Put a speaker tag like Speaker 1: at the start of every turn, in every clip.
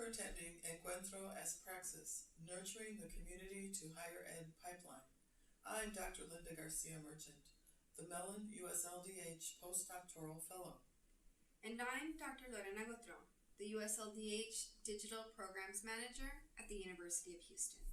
Speaker 1: for attending Encuentro as Praxis, Nurturing the Community to Higher Ed Pipeline. I'm Dr. Linda Garcia Merchant, the Mellon USLDH Postdoctoral Fellow.
Speaker 2: And I'm Dr. Lorena Gotro, the USLDH Digital Programs Manager at the University of Houston.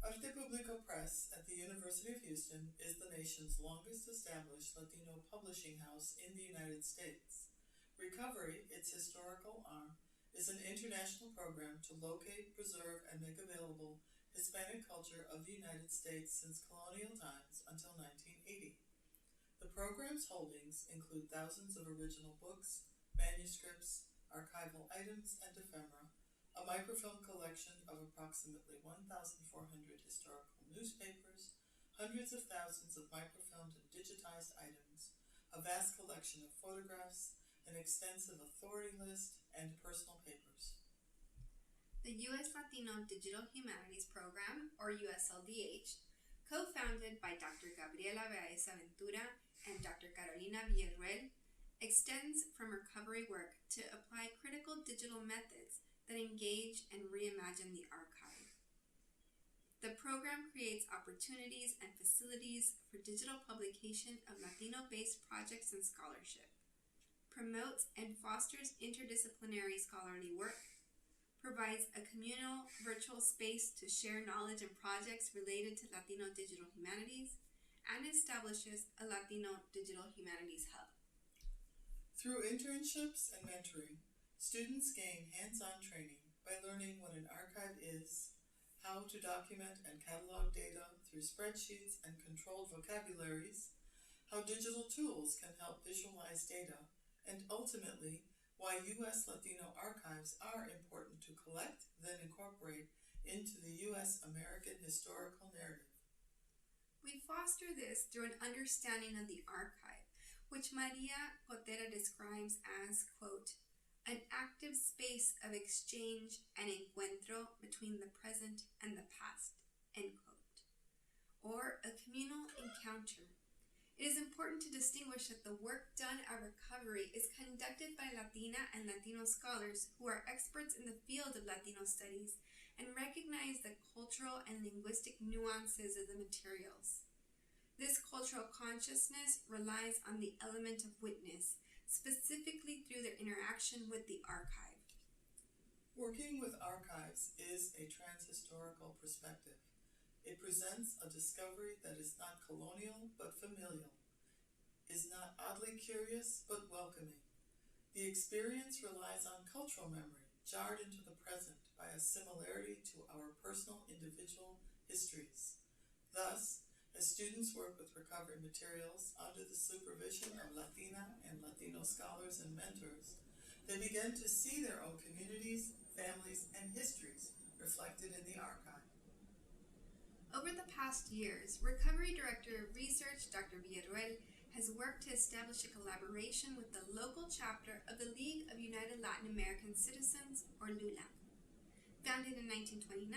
Speaker 1: Arte Público Press at the University of Houston is the nation's longest established Latino publishing house in the United States. Recovery, its historical arm, is an international program to locate, preserve, and make available Hispanic culture of the United States since colonial times until 1980. The program's holdings include thousands of original books, manuscripts, archival items, and ephemera, a microfilm collection of approximately 1,400 historical newspapers, hundreds of thousands of microfilmed and digitized items, a vast collection of photographs, an extensive authority list, and personal papers.
Speaker 2: The U.S. Latino Digital Humanities Program, or USLDH, co-founded by Dr. Gabriela Baeza-Ventura and Dr. Carolina Villarreal, extends from recovery work to apply critical digital methods that engage and reimagine the archive. The program creates opportunities and facilities for digital publication of Latino-based projects and scholarship, promotes and fosters interdisciplinary scholarly work, provides a communal virtual space to share knowledge and projects related to Latino digital humanities, and establishes a Latino digital humanities hub.
Speaker 1: Through internships and mentoring, students gain hands-on training by learning what an archive is, how to document and catalog data through spreadsheets and controlled vocabularies, how digital tools can help visualize data, and ultimately, why U.S. Latino archives are important to collect, then incorporate into the U.S. American historical narrative.
Speaker 2: We foster this through an understanding of the archive, which Maria Cotera describes as, quote, an active space of exchange and encuentro between the present and the past, end quote, or a communal encounter. It is important to distinguish that the work done at recovery is conducted by Latina and Latino scholars who are experts in the field of Latino studies and recognize the cultural and linguistic nuances of the materials. This cultural consciousness relies on the element of witness, specifically through their interaction with the archive.
Speaker 1: Working with archives is a transhistorical perspective. It presents a discovery that is not colonial but familial, is not oddly curious but welcoming. The experience relies on cultural memory, jarred into the present by a similarity to our personal individual histories. Thus, as students work with recovery materials under the supervision of Latina and Latino scholars and mentors, they begin to see their own communities, families, and histories reflected in the archive.
Speaker 2: Over the past years, Recovery Director of Research Dr. Villarreal has worked to establish a collaboration with the local chapter of the League of United Latin American Citizens, or LULAC. Founded in 1929,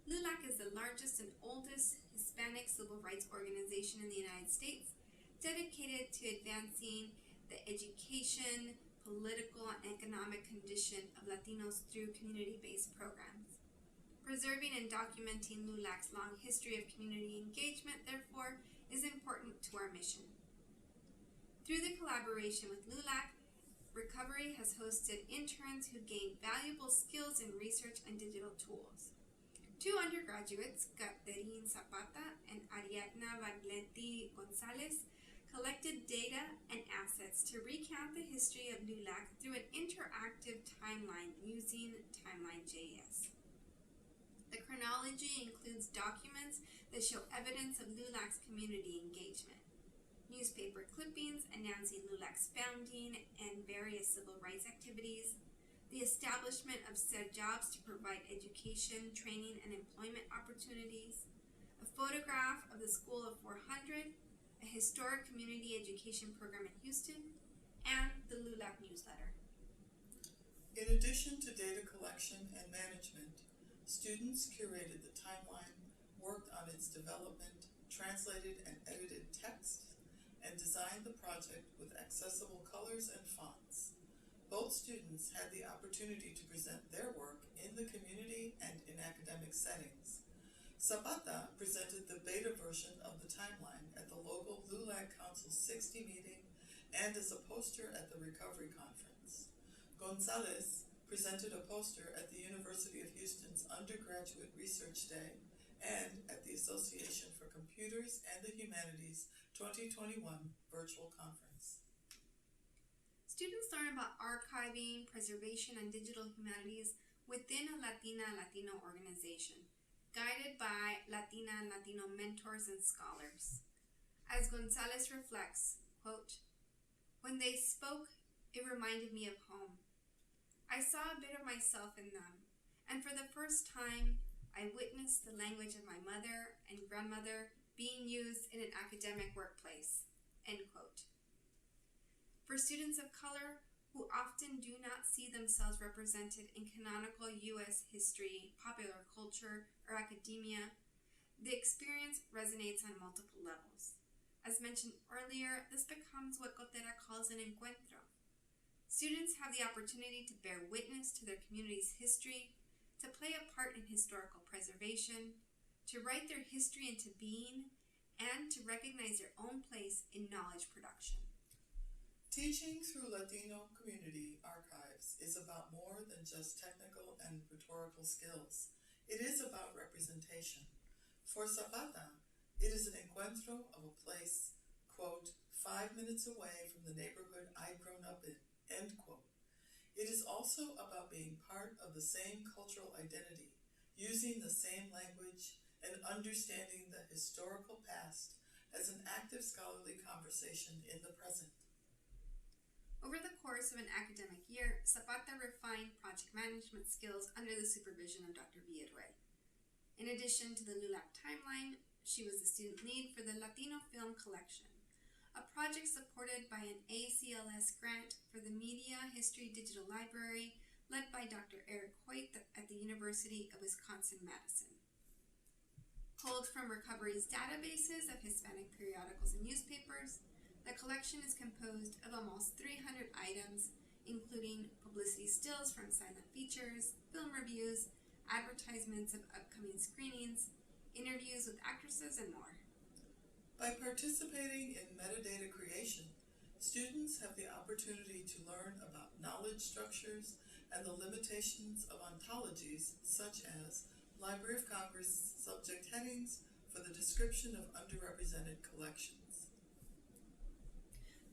Speaker 2: LULAC is the largest and oldest Hispanic civil rights organization in the United States, dedicated to advancing the education, political, and economic condition of Latinos through community-based programs. Preserving and documenting LULAC's long history of community engagement, therefore, is important to our mission. Through the collaboration with LULAC, Recovery has hosted interns who gain valuable skills in research and digital tools. 2 undergraduates, Katerin Zapata and Ariadna Bagleti Gonzalez, collected data and assets to recount the history of LULAC through an interactive timeline using Timeline.js. The chronology includes documents that show evidence of LULAC's community engagement, newspaper clippings announcing LULAC's founding and various civil rights activities, the establishment of said jobs to provide education, training, and employment opportunities, a photograph of the School of 400, a historic community education program in Houston, and the LULAC newsletter.
Speaker 1: In addition to data collection and management, students curated the timeline, worked on its development, translated and edited text, and designed the project with accessible colors and fonts. both students had the opportunity to present their work in the community and in academic settings. Zapata presented the beta version of the timeline at the local LULAC Council 60 meeting and as a poster at the Recovery Conference. Gonzalez presented a poster at the University of Houston's Undergraduate Research Day and at the Association for Computers and the Humanities 2021 virtual conference.
Speaker 2: Students learn about archiving, preservation, and digital humanities within a Latino organization, guided by Latina and Latino mentors and scholars. As Gonzalez reflects, quote, "When they spoke, it reminded me of home. I saw a bit of myself in them, and for the first time, I witnessed the language of my mother and grandmother being used in an academic workplace," end quote. For students of color who often do not see themselves represented in canonical U.S. history, popular culture, or academia, the experience resonates on multiple levels. As mentioned earlier, this becomes what Katerin calls an encuentro. Students have the opportunity to bear witness to their community's history, to play a part in historical preservation, to write their history into being, and to recognize their own place in knowledge production.
Speaker 1: Teaching through Latino community archives is about more than just technical and rhetorical skills. It is about representation. For Zapata, it is an encuentro of a place, quote, 5 minutes away from the neighborhood I'd grown up in, end quote. It is also about being part of the same cultural identity, using the same language, and understanding the historical past as an active scholarly conversation in the present.
Speaker 2: Over the course of an academic year, Zapata refined project management skills under the supervision of Dr. Villarreal. In addition to the LULAC timeline, she was the student lead for the Latino Film Collection, a project supported by an ACLS grant for the Media History Digital Library led by Dr. Eric Hoyt at the University of Wisconsin-Madison. Pulled from Recovery's databases of Hispanic periodicals and newspapers, the collection is composed of almost 300 items, including publicity stills from silent features, film reviews, advertisements of upcoming screenings, interviews with actresses, and more.
Speaker 1: By participating in metadata creation, students have the opportunity to learn about knowledge structures and the limitations of ontologies such as Library of Congress subject headings for the description of underrepresented collections.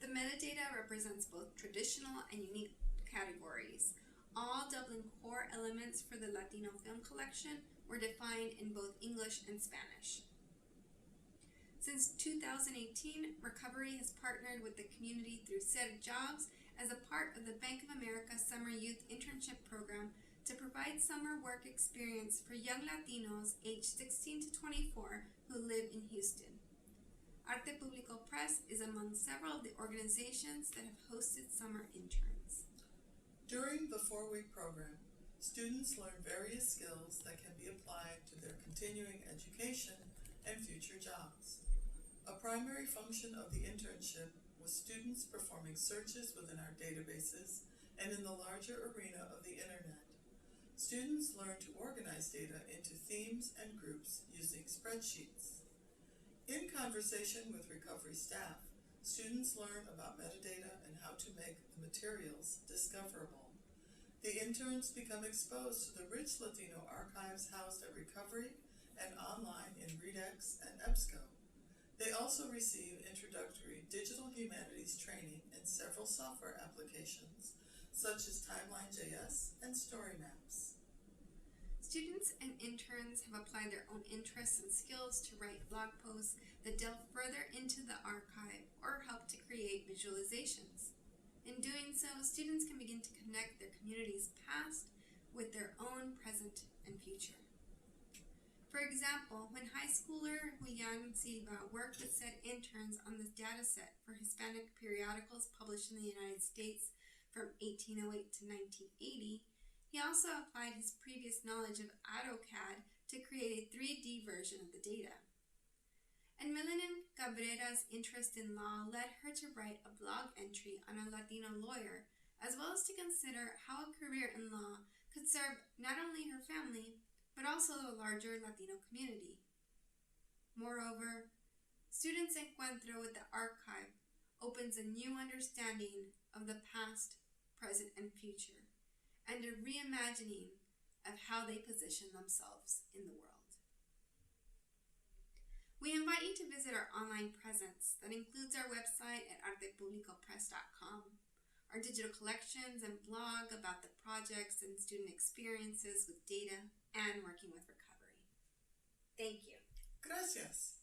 Speaker 2: The metadata represents both traditional and unique categories. All Dublin core elements for the Latino Film Collection were defined in both English and Spanish. Since 2018, Recovery has partnered with the community through Ser Jobs as a part of the Bank of America Summer Youth Internship Program to provide summer work experience for young Latinos aged 16 to 24 who live in Houston. Arte Público Press is among several of the organizations that have hosted summer interns.
Speaker 1: During the 4-week program, students learn various skills that can be applied to their continuing education and future jobs. A primary function of the internship was students performing searches within our databases and in the larger arena of the internet. Students learn to organize data into themes and groups using spreadsheets. In conversation with recovery staff, students learn about metadata and how to make the materials discoverable. The interns become exposed to the rich Latino archives housed at Recovery and online in REDX and EBSCO. They also receive introductory digital humanities training in several software applications, such as Timeline.js and Story Maps.
Speaker 2: Students and interns have applied their own interests and skills to write blog posts that delve further into the archive or help to create visualizations. In doing so, students can begin to connect their community's past with their own present and future. For example, when high schooler Julian Silva worked with said interns on this dataset for Hispanic periodicals published in the United States from 1808 to 1980, he also applied his previous knowledge of AutoCAD to create a 3D version of the data. And Melanie Cabrera's interest in law led her to write a blog entry on a Latino lawyer as well as to consider how a career in law could serve not only her family, but also the larger Latino community. Moreover, students' Encuentro with the archive opens a new understanding of the past, present, and future, and a reimagining of how they position themselves in the world. We invite you to visit our online presence that includes our website at artepublicopress.com, our digital collections and blog about the projects and student experiences with data and working with recovery. Thank you.
Speaker 1: Gracias.